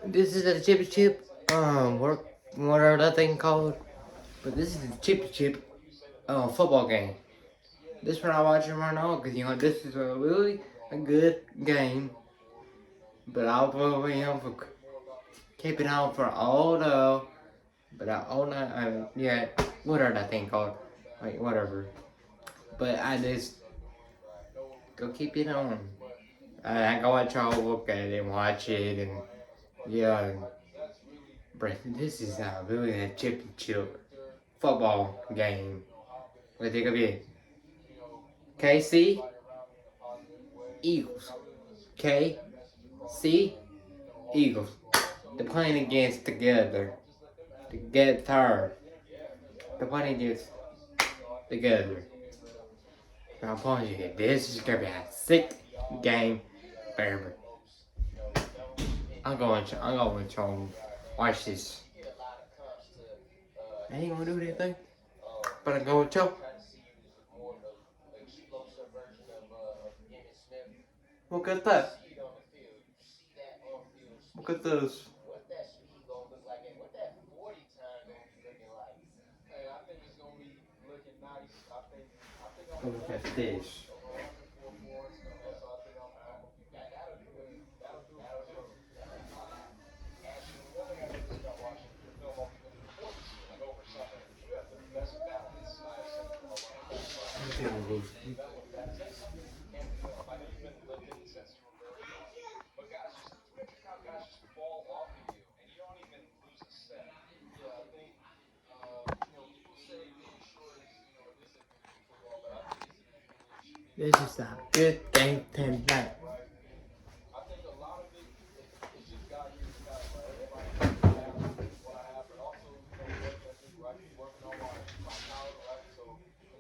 This is a chip chip. What are that thing called? But this is the chip chip. Football game. This one I watching right now because this is a really a good game. But I'll probably for keep it on for all the. But I all night. Yeah. What are that thing called? Like whatever. But I just go keep it on. I go watch y'all look at it and watch it and yeah. This is really a chip and chip football game. What think of it? KC Eagles. KC Eagles. They're playing against together. Together. They're playing against together. I'm telling you, this is gonna be a sick game forever. I'm going to watch this. I ain't gonna do anything, but I'm going to. Look at that. Look at this. Look at this. This is a good game tonight.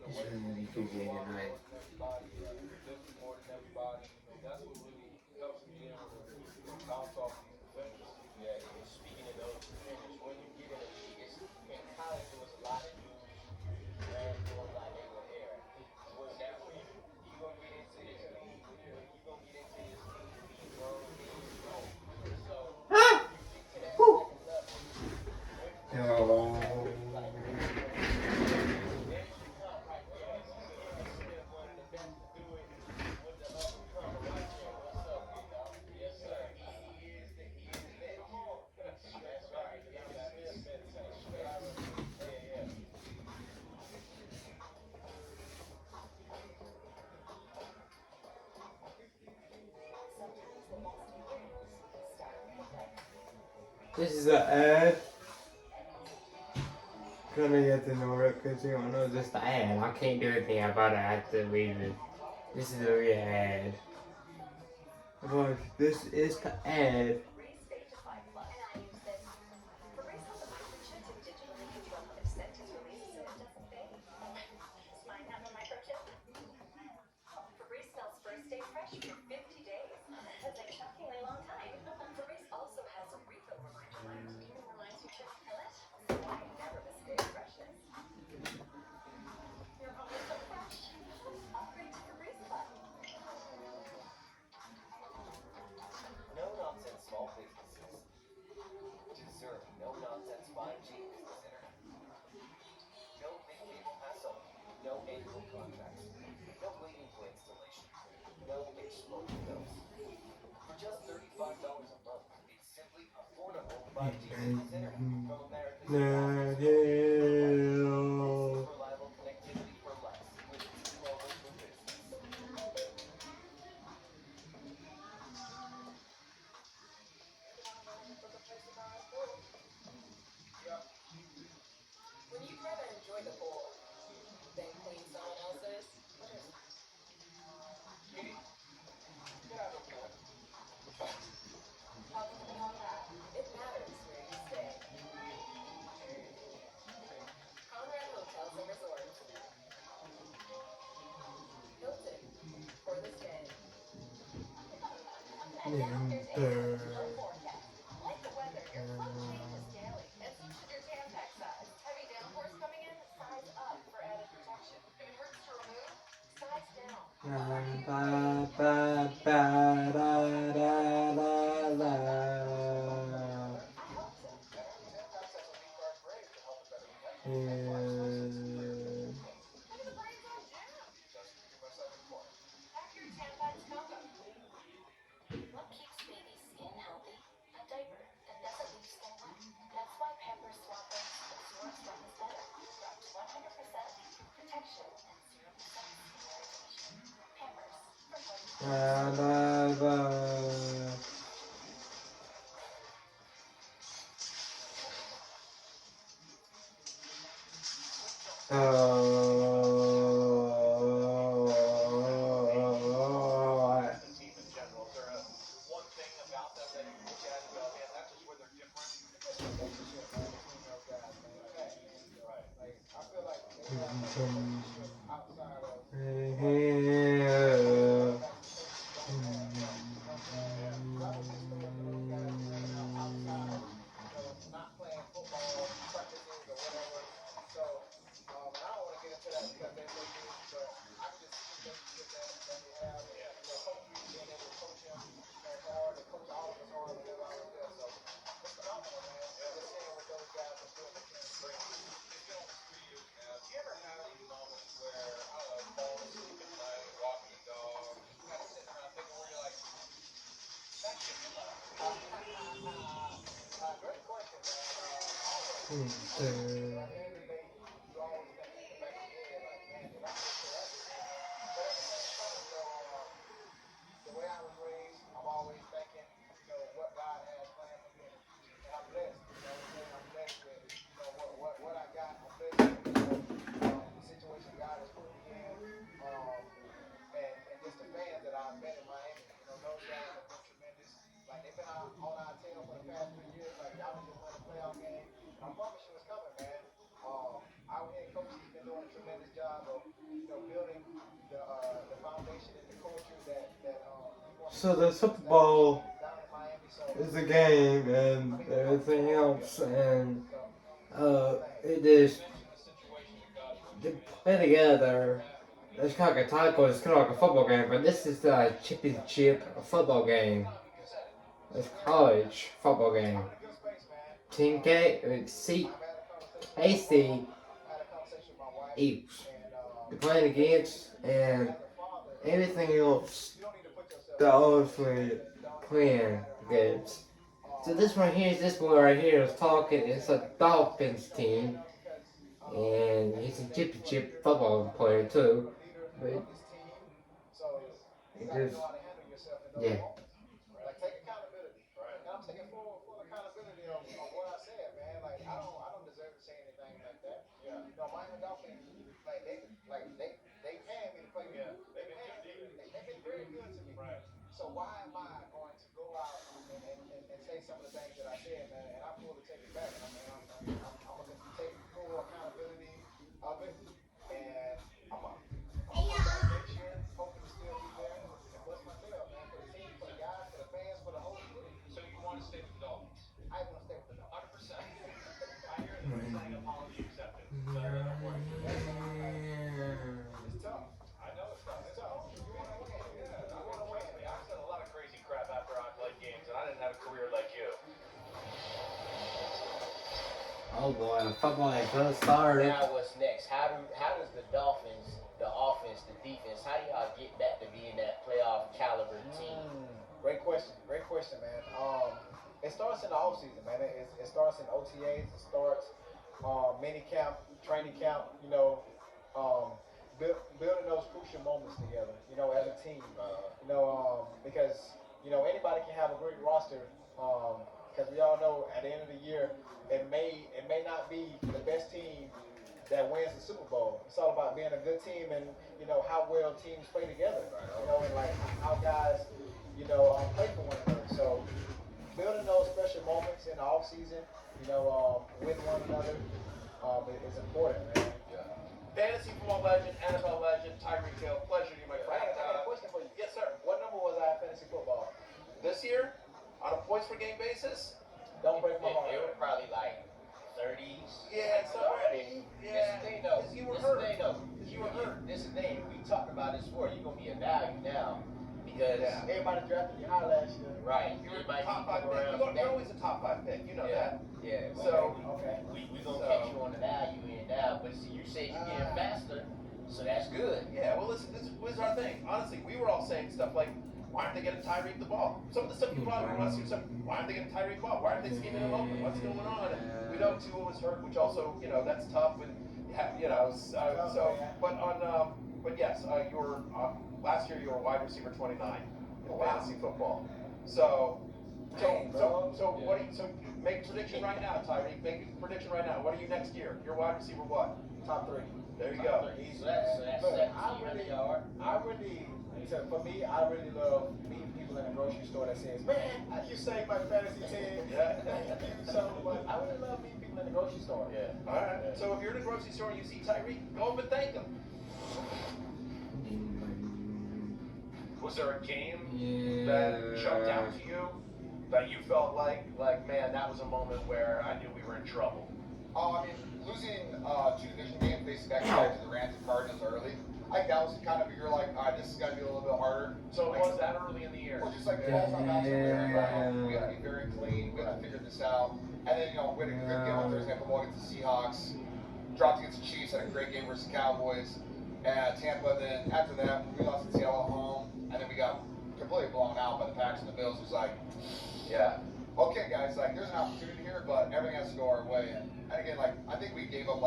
This is a really good game tonight. Oh. This is an ad. Gonna get to know it because you don't know just the ad. I can't do anything about it. I have to leave it. This is a real ad. But this is the ad. La, la, la. So the Super Bowl is a game and everything else, and it is they play together. It's kind of like a taco. It's kind of like a football game, but this is the chippy chip football game. It's college football game. Team KC Eagles. They're playing against and everything else. They're obviously playing against. So this one here is this boy right here is talking. It's a Dolphins team, and he's a chippy chip football player too. But it just yeah. Oh boy, football has just started. Now what's next? How does the Dolphins, the offense, the defense, how do y'all get back to being that playoff caliber team? Great question. Great question, man. It starts in the off season, man. It starts in OTAs. It starts mini camp, training camp. Building those crucial moments together. As a team. Because anybody can have a great roster. Because we all know at the end of the year, it may not be the best team that wins the Super Bowl. It's all about being a good team and how well teams play together. And like how guys play for one another. So building those special moments in the off season, with one another, is important, man. Fantasy football legend, NFL legend, Tyreek Hill. Pleasure to you, my friend. I got a question for you. Yes, sir. What number was I in fantasy football? This year, on a points per game basis, Don't break my heart. They were probably like 30s. yeah, it's already. This is the thing though. You were This is hurt. the thing though. You were hurt. This is the thing. We talked about this before. You're gonna be a value now because Yeah. Everybody drafted you high last year. right. You were might top be 5 pick. around You're always a top 5 pick. You know that. Yeah. So, Okay. we gonna So- catch you on the value end now, but see, you say you're getting faster, so that's good. yeah, well, listen, this is our thing. Honestly, we were all saying stuff like, why aren't they getting Tyreek the ball? Some of the stuff you probably want to see, why aren't they getting Tyreek the ball? Why aren't they scheming him open? What's going on? And we know Tua was hurt, which also, that's tough. And, but but yes, you were last year you were wide receiver 29 in Wow. fantasy football. So, Dang, bro. what do you, so make a prediction right now, Tyreek. Make a prediction right now. What are you next year? You're wide receiver what? Top 3. There you go. So that's Look, 1,700 yards. For me, I really love meeting people in the grocery store that says, man, you saved my fantasy team. Yeah. Thank you so much. I really love meeting people in the grocery store. Yeah. All right. So if you're in a grocery store and you see Tyreek, go up and thank him. Was there a game Yeah. that jumped out to you that you felt like Man, that was a moment where I knew we were in trouble. I mean, losing 2 division games basically back to the Rams and Cardinals early, I think that was kind of you're like, all right, this is gonna be a little bit harder. So like, it was that early in the year. Well, just like the balls on bouncing, we gotta be very clean. We gotta figure this out. And then we had a good game on Thursday Night Football against the Seahawks. Dropped against the Chiefs. Had a great game versus the Cowboys. And Tampa. Then after that, we lost to Seattle at home, and then we got completely blown out by the Packs and the Bills. It was like, yeah, okay, guys, like there's an opportunity here, but everything has to go our way. And again, like I think we gave up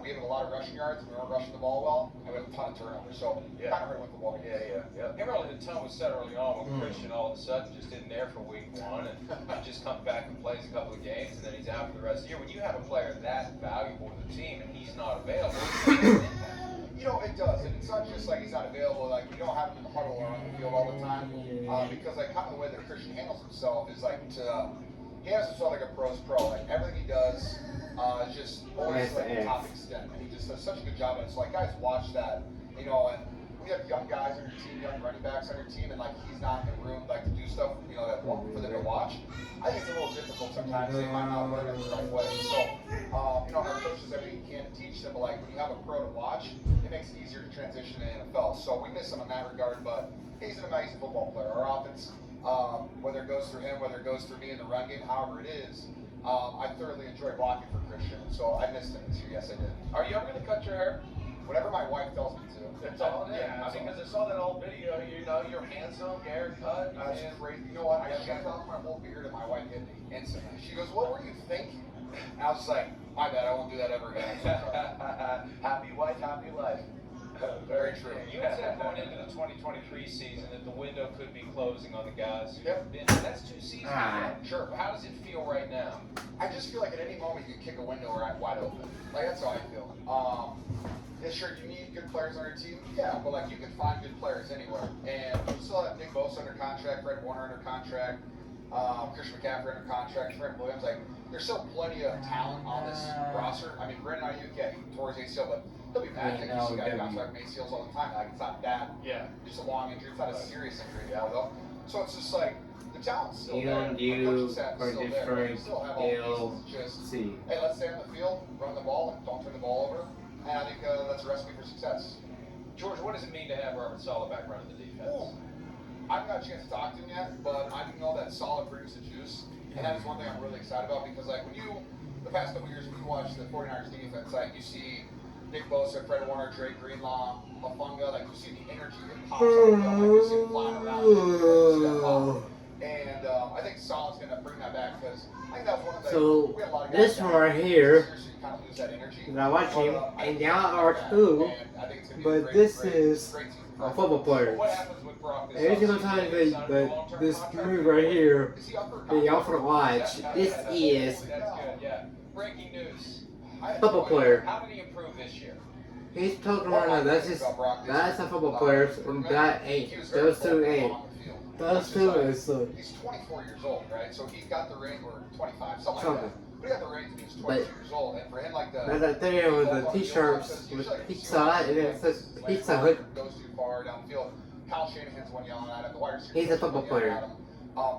we gave up a lot of rushing yards. We weren't rushing the ball well, and we had a ton of turnovers. So kind of hurt with the ball. Yeah. And really, the tone was set early on when Christian all of a sudden just isn't there for week 1, and he just comes back and plays a couple of games, and then he's out for the rest of the year. When you have a player that valuable to the team and he's not available, it makes an impact. It does, and it's not just like he's not available. Like we don't have him in the huddle or on the field all the time, because like kind of the way that Christian handles himself is like he handles himself like a pro's pro. Like everything he does is just always like the top extent, and he just does such a good job. And it's like guys watch that, and we have young guys on your team, young running backs on your team, and like he's not in the room like to do stuff, that for them to watch. I think it's a little difficult sometimes. They might not learn it the right way. So, our coaches everything he can to teach them, but like when you have a pro to watch, it makes it easier to transition to the NFL. So we miss him in that regard, but he's an amazing football player. Our offense, whether it goes through him, whether it goes through me in the run game, however it is, I thoroughly enjoy blocking for Christian. So I missed him this year. Yes, I did. Are you ever going to cut your hair? Whatever my wife tells me to. That's all it is. I mean, because I saw that old video. You're handsome, haircut. That's crazy. You know what? I shaved off my whole beard and my wife hit me instantly. She goes, "What were you thinking?" And I was just like, "My bad. I won't do that ever again." Happy wife, happy life. Very true. You had said going into the 2023 season that the window could be closing on the guys. Yep. And that's 2 seasons. Sure. How does it feel right now? I just feel like at any moment you kick a window right wide open. Like that's how I feel. Yeah, sure, you need good players on your team. Yeah, but like you can find good players anywhere. And you still have Nick Bosa under contract, Fred Warner under contract, Christian McCaffrey under contract, Trent Williams. Like there's still plenty of talent on this roster. I mean, Brandon Ayuk, yeah, he tore his ACL, but he'll be back. You see guys contract ACLs all the time. Like it's not that. Yeah. Just a long injury. It's not a serious injury, though. So it's just like the talent's still You there. and The you coaching staff is are still there. different. You still have all the pieces. Just See. hey, let's stay on the field, run the ball, and don't turn the ball over. And I think that's a recipe for success. George, what does it mean to have Robert Saleh back running the defense? Ooh. I haven't got a chance to talk to him yet, but I do know that Saleh brings the juice. And that is one thing I'm really excited about because, like, the past couple years, when you watch the 49ers defense, like, you see Nick Bosa, Fred Warner, Drake Greenlaw, Mafunga, like, you see the energy that pops out of them, like, you see them flying around, you see that pop. And I think Saleh's going to bring that back because I think that was one of the So, we had a lot of guys this down one right there here, this year, so you kind of lose that energy. and I watch him, But, I and think y'all he's are gonna do too, that, and I think it's gonna be a but great, this great, is great season for a him. football player. What happens with Brock this Every single offseason? time Is he that, under a but long-term this contract? move right here, Is he up for a that y'all contract? for to watch, this is That's good, yeah. Breaking news. I had football no idea. player. How did he improve this year? He's talking What right now. I That's think just about Brock this that's year, a football players, and that ain't. he was very Those two vocal ain't. on the field. Those Which is two like- is He's 24 years old, right? So he got the ring, or 25, something like Something. that. But he got the ring when he was 22 years old, and for him, like the That's right there with the t-shirts with Pizza Hut, and it says Pizza Hut. goes too far down the field. Kyle Shanahan's one yelling at him. The wide receiver He's a coach football one yelling player. at him.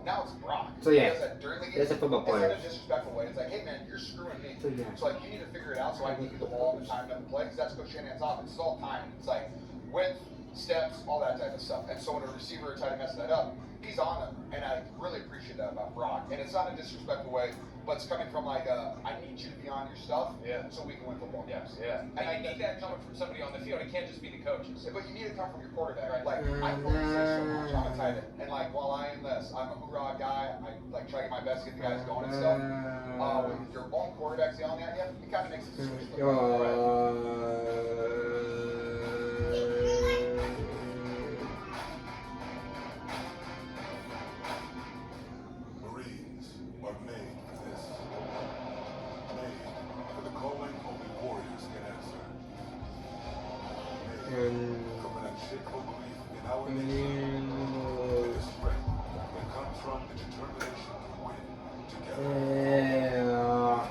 Now it's Brock. So, yeah, He does that during the game. it's a football player. It's not a disrespectful way. It's like, hey man, you're screwing me. So, yeah. So like, you need to figure it out so I can get you the ball and the time to play because that's Coach Shanahan's offense. It's all time. It's like width, steps, all that type of stuff. And so when a receiver or tight end messes that up, he's on them. And I really appreciate that about Brock. And it's not a disrespectful way, but it's coming from like I need you to be on your stuff, so we can win football games. Yeah. And And you need that coming from somebody on the field. It can't just be the coaches. But you need to come from your quarterback. Right. Like I focus so much on a tight end, and like while I am this, I'm a hoorah guy. I like try to get my best, get the guys going and stuff. When your own quarterback's yelling at you, it kind of makes it switch. It comes from the determination to win together. Yeah.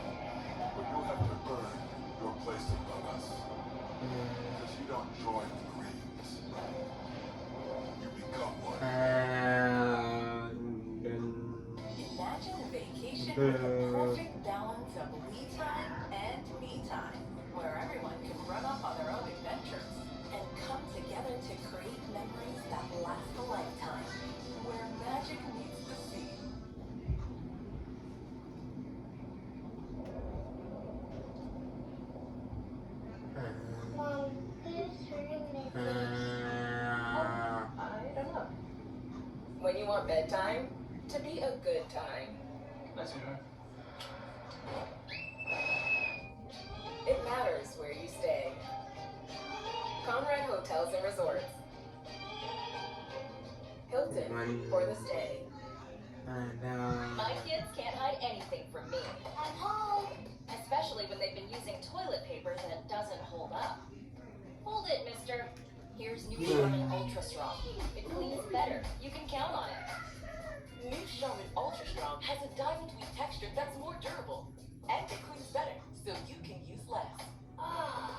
But you'll have to earn your place among us. Because you don't join the Marines. You become one. Imagine a vacation with a perfect balance of we time and me time, where everyone can run off on their own adventures and come together to create memories that last a lifetime, where magic meets the sea. Mom, who's turning this? I don't know. When you want bedtime, to be a good time. It matters where you stay. Conrad Hotels and Resorts. Hilton for the stay. My kids can't hide anything from me, I'm home. especially when they've been using toilet paper and it doesn't hold up. Hold it, mister. Here's new Charmin Ultra Strong. It cleans better. You can count on it. New Charmin Ultra Strong has a diamond weave texture that's more durable. And it cleans better, so you can use less. Ah,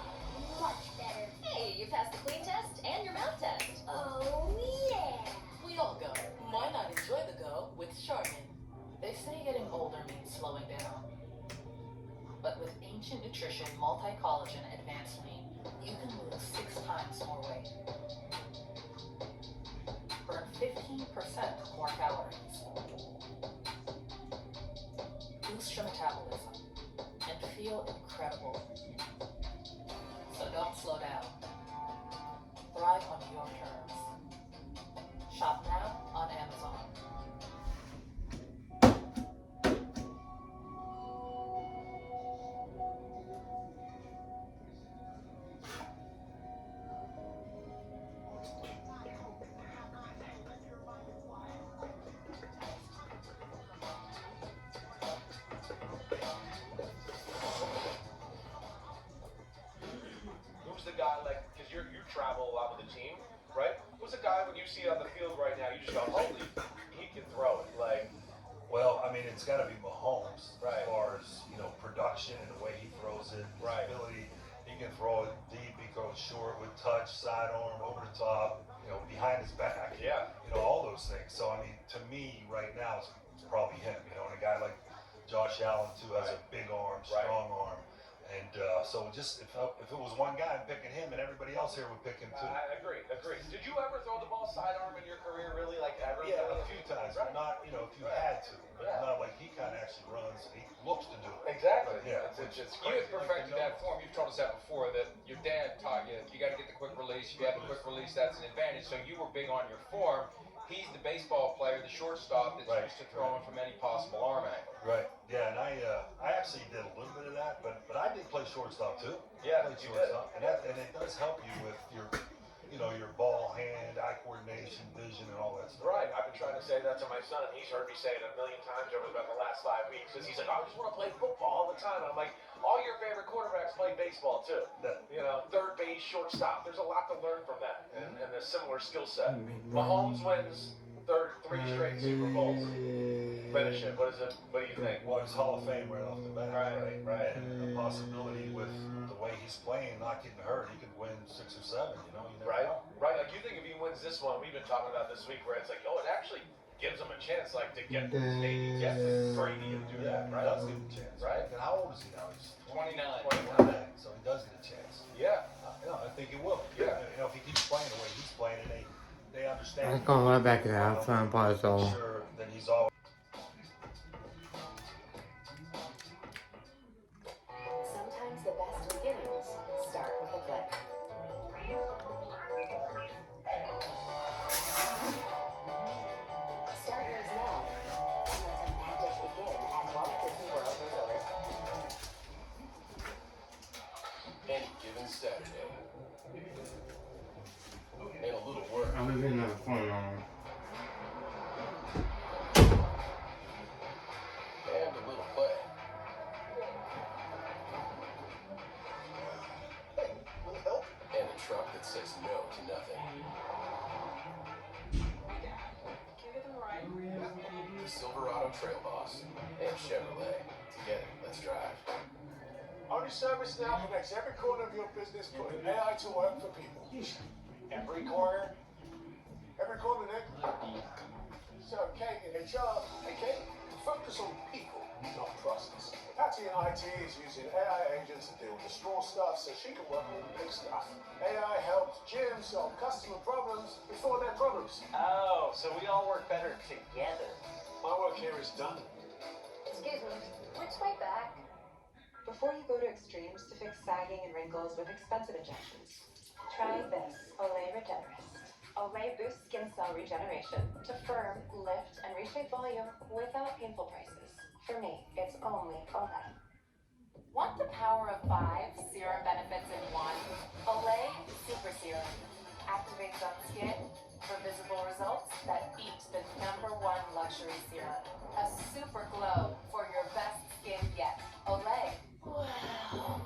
much better. Hey, you passed the clean test and your mouth test. Oh, yeah. We all go. Why not enjoy the go with Charmin? They say getting older means slowing down. But with Ancient Nutrition Multi-Collagen Advanced Lean, you can lose 6 times more weight. Burn 15% more calories. Boost your metabolism and feel incredible. So don't slow down. Thrive on your terms. Shop now on Amazon. Who's the guy, like, because you travel a lot with the team, right? Who's the guy when you see on the field right now, you just go, holy, he can throw it. Like, Well, I mean, it's got to be Mahomes Right. as far as, production and the way he throws it, his Right. ability. He can throw it deep, he goes short with touch, sidearm, over the top, behind his back. Yeah. All those things. So, I mean, to me, right now, it's probably him, and a guy like Josh Allen, too, has a big arm, strong arm. And so just if it was one guy, I'm picking him, and everybody else here would pick him, too. I agree. Did you ever throw the ball sidearm in your career, really, like, ever? Yeah, a few times, but not, if you had to. But Yeah. not like he kind of actually runs, he looks to do it. Exactly. Yeah. It's just You crazy. have perfected that form. You've told us that before, that your dad taught you got to get the quick release. If you have the quick release, that's an advantage. So you were big on your form. He's the baseball player, the shortstop that's used to throwing from any possible arm angle. Right. Yeah, and I actually did a little bit of that, but I did play shortstop too. Yeah, I played you did. shortstop, and it does help you with your ball hand, eye coordination, vision, and all that stuff. Right. I've been trying to say that to my son, and he's heard me say it a million times over about the last 5 weeks. Because he's like, I just want to play football all the time. And I'm like, all your favorite quarterbacks play baseball too. Third base, shortstop. There's a lot to learn from that, and a similar skill set. Mahomes wins 3 straight Super Bowls. Finish it. What is it? What do you think? Well, he's Hall of Fame right off the bat. Right. And the possibility with the way he's playing, not getting hurt, he could win 6 or 7. You never Right. know. Right. Like, you think if he wins this one, we've been talking about this week, where it's like, it actually gives him a chance, like, to get to the state he gets it. Brady and do that, right? Does give him a chance. Right. And how old is he now? He's 29. 29, so he does get a chance. Yeah. I think he will. Yeah. If he keeps playing the way he's playing, and they understand. Let's go right back to that. I'm trying to pause I'm on. sure that he's always. Sometimes the best beginnings start with a click. Start yours now and let the magic begin at Walt Disney World Resort. Any given Saturday. And a little work. I'm gonna get another phone on. And a little play. Hey, will it help? And a truck that says no to nothing. Chevrolet. Together, let's drive. Only service now connects every corner of your business, putting AI to work for people. Every corner? Every corner, Nick? So, Kate, in HR, hey, Kate, focus on people, not process. Patty in IT is using AI agents to deal with the small stuff so she can work on the big stuff. AI helps Jim solve customer problems before they're problems. Oh, so we all work better together. My work here is done. Excuse me, which way back? Before you go to extremes to fix sagging and wrinkles with expensive injections, try this Olay Regenerist. Olay boosts skin cell regeneration to firm, lift, and reshape volume without painful prices. For me, it's only Olay. Want the power of 5 serum benefits in one? Olay Super Serum activates on skin for visible results that beat the #1 luxury serum. A super glow for your best skin yet. Olay. Wow.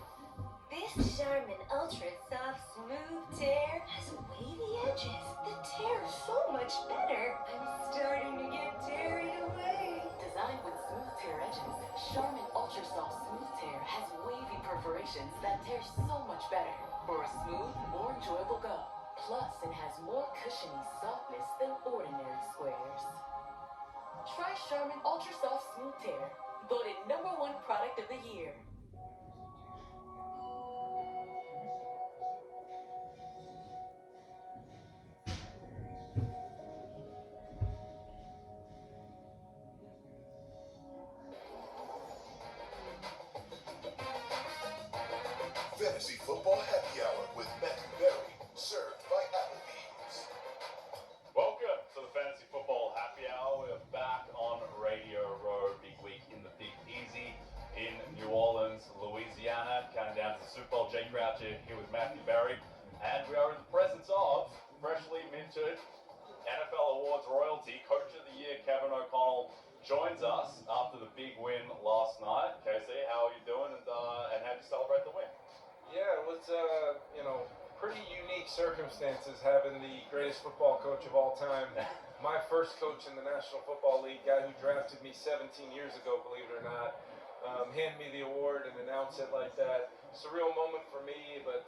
This Charmin Ultra Soft Smooth Tear has wavy edges. The tear is so much better. I'm starting to get carried away. Designed with smooth tear edges, Charmin Ultra Soft Smooth Tear has wavy perforations that tear so much better for a smooth, more enjoyable go. Plus, it has more cushiony softness than ordinary squares. Try Charmin Ultra Soft Smooth Tear, voted #1 product of the year. Fantasy Football Happy Hour with Matthew Berry, served by Applebee's. Welcome to the Fantasy Football Happy Hour. We're back on Radio Row. Big week in the Big Easy in New Orleans, Louisiana. Counting down to the Super Bowl. Jake Croucher here with Matthew Berry. And we are in the presence of freshly minted NFL Awards royalty. Coach of the Year Kevin O'Connell joins us after the big win last night. Casey, how are you doing and how did you celebrate the win? Yeah, it was, pretty unique circumstances having the greatest football coach of all time. My first coach in the National Football League, guy who drafted me 17 years ago, believe it or not, hand me the award and announce it like that. Surreal moment for me, but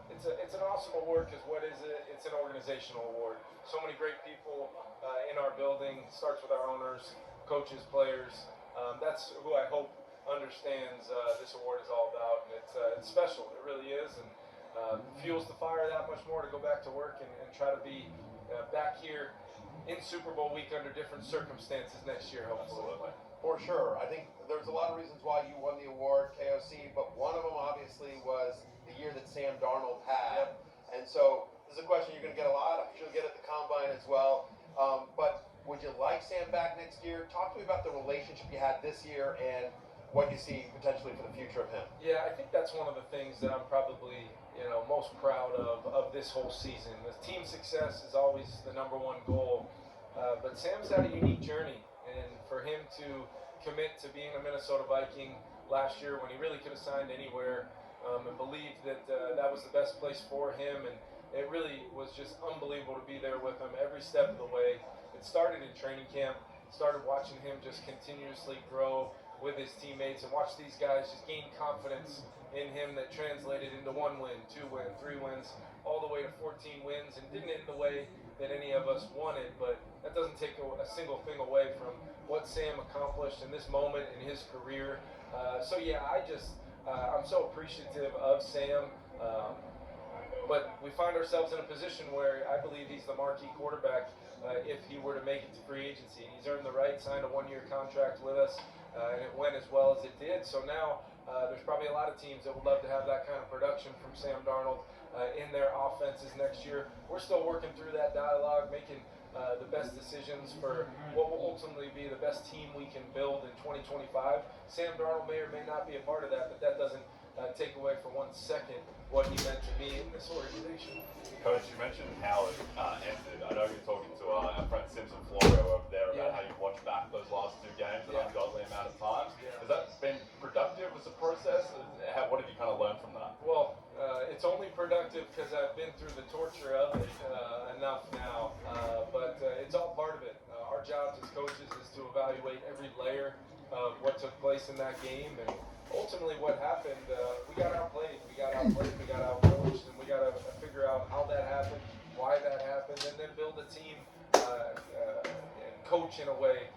it's an awesome award because what is it? It's an organizational award. So many great people in our building. Starts with our owners, coaches, players. That's who I hope understands this award is all about, and it's special. It really is, and fuels the fire that much more to go back to work and try to be back here in Super Bowl week under different circumstances next year, hopefully. Absolutely. For sure. I think there's a lot of reasons why you won the award, KOC, but one of them obviously was the year that Sam Darnold had. Yep. And so this is a question you're going to get a lot. I'm sure you'll get at the Combine as well. But would you like Sam back next year? Talk to me about the relationship you had this year and what you see potentially for the future of him. Yeah, I think that's one of the things that I'm probably, most proud of this whole season. The team success is always the #1 goal, but Sam's had a unique journey, and for him to commit to being a Minnesota Viking last year when he really could have signed anywhere, and believed that that was the best place for him, and it really was just unbelievable to be there with him every step of the way. It started in training camp, started watching him just continuously grow with his teammates and watch these guys just gain confidence in him that translated into 1 win, 2 wins, 3 wins, all the way to 14 wins, and didn't end the way that any of us wanted, but that doesn't take a single thing away from what Sam accomplished in this moment in his career. I'm so appreciative of Sam, but we find ourselves in a position where I believe he's the marquee quarterback if he were to make it to free agency. He's earned the right, signed a 1-year contract with us, and it went as well as it did. So now there's probably a lot of teams that would love to have that kind of production from Sam Darnold in their offenses next year. We're still working through that dialogue, making the best decisions for what will ultimately be the best team we can build in 2025. Sam Darnold may or may not be a part of that, but that doesn't take away for 1 second what he meant to me in this organization. Coach, you mentioned how it ended. I know you're talking to our friend Simpson Florio over there about how you watched back those last 2 games an ungodly amount of times. Has that been productive as a process? What have you kind of learned from that? Well, it's only productive because I've been through the torture of it enough now, but it's all part of it. Our jobs as coaches is to evaluate every layer of what took took place in that game, and ultimately what happened, we got outplayed, we got outcoached, and we got to figure out how that happened, why that happened, and then build a team and coach in a way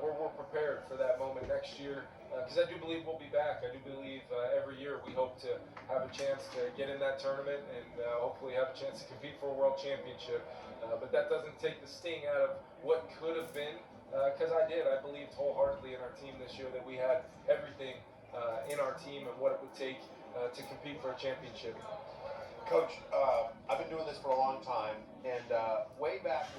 where we're prepared for that moment next year. Because I do believe we'll be back. I do believe every year we hope to have a chance to get in that tournament and hopefully have a chance to compete for a world championship. But that doesn't take the sting out of what could have been. Because I believed wholeheartedly in our team this year that we had everything in our team and what it would take to compete for a championship. Coach, I've been doing this for a long time, and way back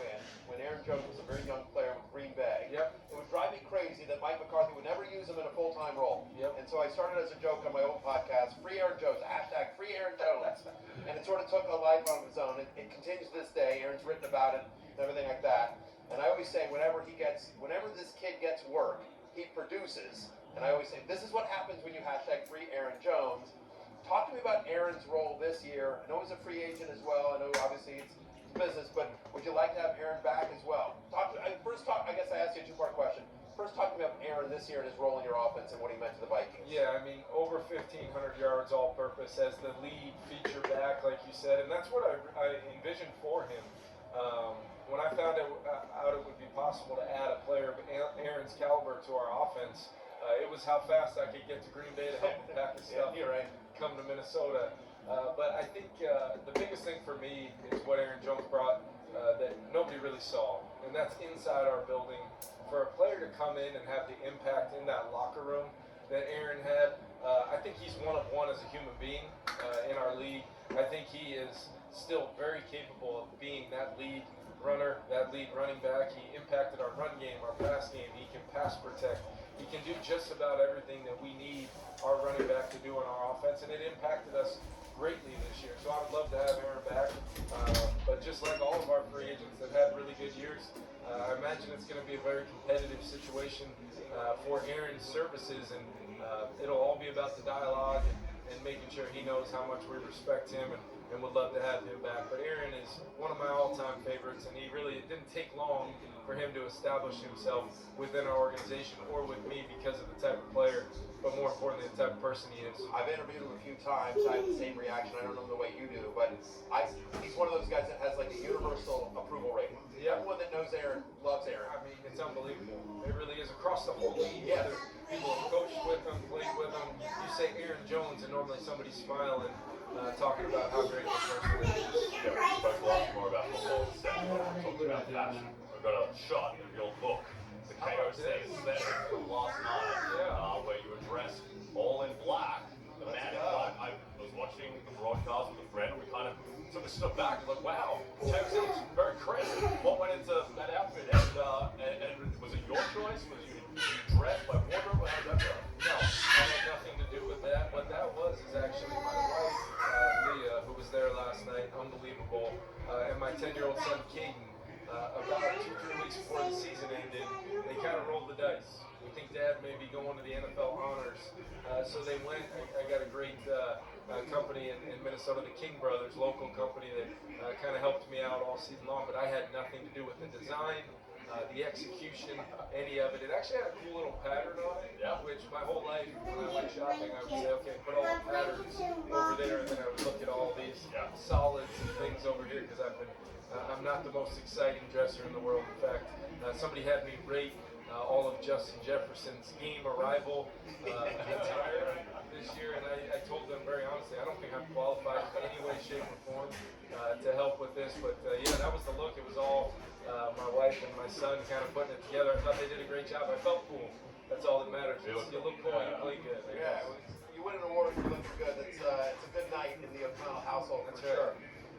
when Aaron Jones was a very young player with Green Bay, it would drive me crazy that Mike McCarthy would never use him in a full-time role. And so I started as a joke on my own podcast, Free Aaron Jones, hashtag Free Aaron Jones. And it sort of took a life on its own. It continues to this day. Aaron's written about it and everything like that. And I always say whenever this kid gets work, he produces. And I always say, this is what happens when you hashtag Free Aaron Jones. Talk to me about Aaron's role this year. I know he's a free agent as well. I know obviously it's business, but would you like to have Aaron back as well? I guess I asked you a two-part question. First, talk to me about Aaron this year and his role in your offense and what he meant to the Vikings. Yeah, I mean, over 1,500 yards all-purpose as the lead feature back, like you said, and that's what I envisioned for him. When I found out it would be possible to add a player of Aaron's caliber to our offense, it was how fast I could get to Green Bay to help him pack his stuff. You're right. Come to Minnesota. But I think the biggest thing for me is what Aaron Jones brought that nobody really saw, and that's inside our building. For a player to come in and have the impact in that locker room that Aaron had, I think he's one of one as a human being in our league. I think he is still very capable of being that lead runner, that lead running back. He impacted our run game, our pass game. He can pass protect. He can do just about everything that we need our running back to do on our offense, and it impacted us greatly this year. So I would love to have Aaron back. But just like all of our free agents that had really good years, I imagine it's going to be a very competitive situation for Aaron's services, and it'll all be about the dialogue and making sure he knows how much we respect him and would love to have him back. But Aaron is one of my all-time favorites, and it didn't take long for him to establish himself within our organization or with me because of the type of player, but more importantly, the type of person he is. I've interviewed him a few times. I have the same reaction. I don't know the way you do, but he's one of those guys that has like a universal approval rating. Everyone that knows Aaron loves Aaron. I mean, it's unbelievable. It really is across the whole league. Yes. People have coached with him, played with him. You say Aaron Jones, and normally somebody's smiling, talking about how great this person is. Yeah, we spoke a lot more about football instead. Talked about passion. We've got a shot of your book, the KOC aesthetic from last night, where you addressed All in Black. The man in black. I was watching the broadcast with a friend, and we kind of took a step back and like, wow, KOC is very crisp. What went into that outfit? And was it your choice? Was you dressed by wardrobe? How did that go? No, that had nothing to do with that. What that was is actually my wife, Leah, who was there last night, unbelievable, and my 10-year-old son, Caden. About 2-3 weeks before the season ended, they kind of rolled the dice. We think Dad may be going to the NFL honors. So they went. I got a great company in Minnesota, the King Brothers, local company that kind of helped me out all season long, but I had nothing to do with the design, the execution, any of it. It actually had a cool little pattern on it, which my whole life when I went shopping, I would say, okay, put all the patterns over there, and then I would look at all these solids and things over here because I'm not the most exciting dresser in the world. In fact, somebody had me rate all of Justin Jefferson's game arrival attire this year, and I told them very honestly, I don't think I'm qualified in any way, shape, or form to help with this. But yeah, that was the look. It was all my wife and my son kind of putting it together. I thought they did a great job. I felt cool. That's all that matters. You look cool, you play good. Yeah, you win an award, you look good. It's a good night in the O'Connell household for sure.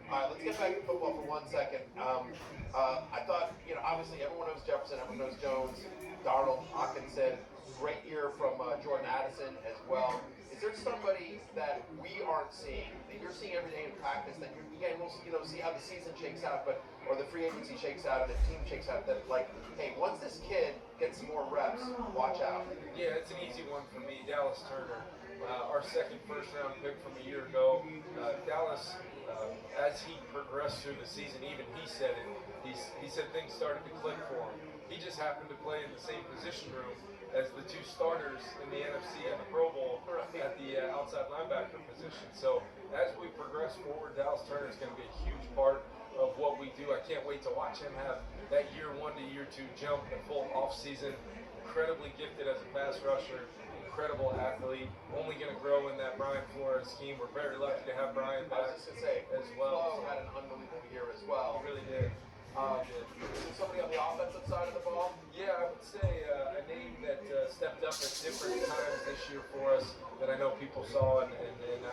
All right, let's get back to football for 1 second. I thought, obviously everyone knows Jefferson, everyone knows Jones, Darnold, Hockenson. Great year from Jordan Addison as well. Is there somebody that we aren't seeing, that you're seeing every day in practice, that we'll see how the season shakes out, or the free agency shakes out, and the team shakes out, that like, hey, once this kid gets some more reps, watch out? Yeah, it's an easy one for me. Dallas Turner, our second first-round pick from a year ago. Dallas, as he progressed through the season, even he said it. He said things started to click for him. He just happened to play in the same position room as the two starters in the NFC and the Pro Bowl at the outside linebacker position. So as we progress forward, Dallas Turner is going to be a huge part of what we do. I can't wait to watch him have that year 1 to year 2 jump, the full offseason. Incredibly gifted as a pass rusher, incredible athlete, only going to grow in that Brian Flores scheme. We're very lucky to have Brian I back was just gonna say, as well. Flo had an unbelievable year as well. He really did. Is it somebody on the offensive side of the ball? Yeah, I would say a name that stepped up at different times this year for us that I know people saw, and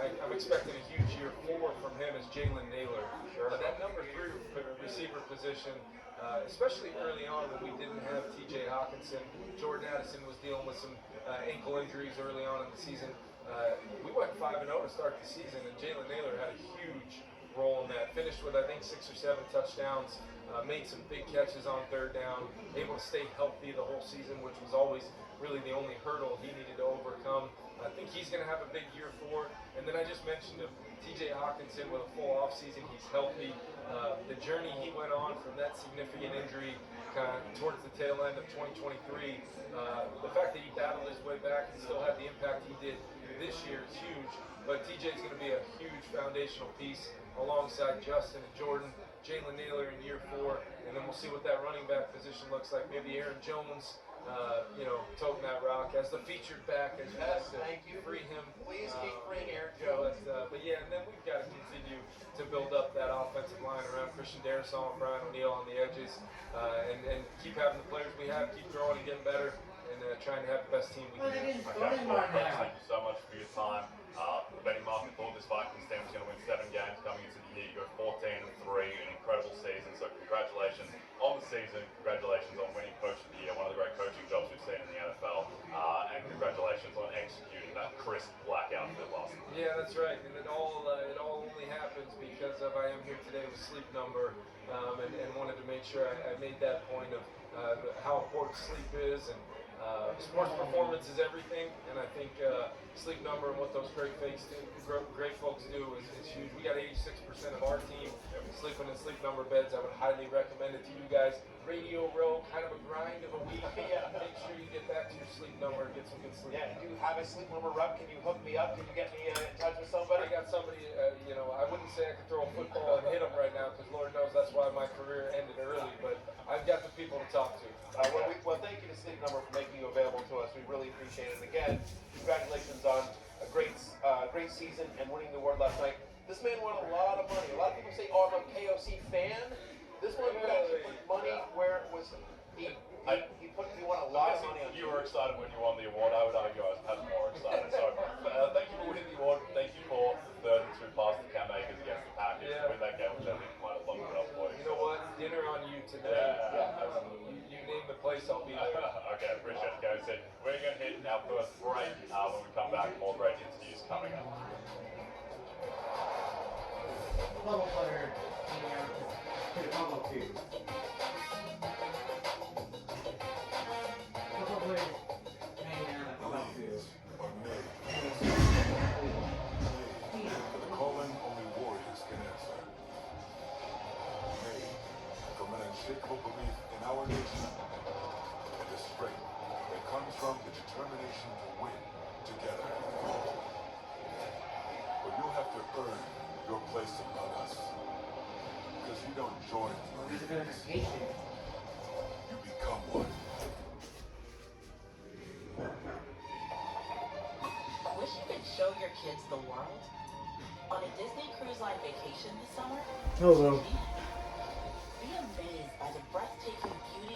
I'm expecting a huge year 4 from him is Jalen Naylor. That number 3 receiver position, especially early on when we didn't have T.J. Hawkinson. Jordan Addison was dealing with some ankle injuries early on in the season. We went 5-0 to start the season, and Jalen Naylor had a huge role in that. Finished with, I think, 6 or 7 touchdowns. Made some big catches on 3rd down, able to stay healthy the whole season, which was always really the only hurdle he needed to overcome. I think he's going to have a big year 4. And then I just mentioned him, T.J. Hawkinson with a full offseason. He's healthy. The journey he went on from that significant injury towards the tail end of 2023, the fact that he battled his way back and still had the impact he did this year is huge. But T.J. is going to be a huge foundational piece alongside Justin and Jordan. Jalen Naylor in year 4, and then we'll see what that running back position looks like. Maybe Aaron Jones, toting that rock as the featured back. As Thank you. Free him. Please keep freeing Aaron Jones. But yeah, and then we've got to continue to build up that offensive line around Christian Darrisaw and Brian O'Neill on the edges, and keep having the players we have, keep growing and getting better, and trying to have the best team we can. Okay, well, thank you so much for your time. The betting market thought this Vikings team was going to win 7 games coming into the year. You go 14-3, an incredible season. So congratulations on the season. Congratulations on winning Coach of the Year, one of the great coaching jobs we've seen in the NFL. And congratulations on executing that crisp blackout for last night. Yeah, that's right. And it all only happens because of I am here today with Sleep Number, and wanted to make sure I made that point of how important sleep is, and sports performance is everything, and I think Sleep Number and what those great folks do is huge. We got 86% of our team sleeping in Sleep Number beds. I would highly recommend it to you guys. Radio Row, kind of a grind of a week. Yeah. Make sure you get back to your Sleep Number and get some good sleep. Yeah, do you have a Sleep Number rep? Can you hook me up? Can you get me in touch with somebody? I got somebody, I wouldn't say I could throw a football and hit them right now, because Lord knows that's why my career ended early, but I've got the people to talk to. Well, thank you to Sleep Number for making you available to us. We really appreciate it. And again, congratulations on a great season and winning the award last night. This man won a lot of money. A lot of people say, "Oh, I'm a KOC fan." This one actually put money where it was. He won a lot of money on. You were excited when you won the award. I would argue I was perhaps more excited. So thank you for winning the award. Thank you for the 3rd and 2 passes to Cam Akers against the Packers to win that game, which I think might have locked it up for you. You know what? Dinner on you today. You name the place, I'll be there. Okay, appreciate it, guys. We're going to hit our first break. When we come back, more great interviews coming up. Bubble player hanging out to the bubble tube. Bubble player hanging out at the bubble tube. The calling only warriors can answer. Made from an unshakable belief in our nation and the strength that comes from the determination to win together. But you'll have to earn your place among us. Because you don't join the Marines. You become one. Wish you could show your kids the world? On a Disney Cruise Line vacation this summer? Oh, well. Be amazed by the breathtaking beauty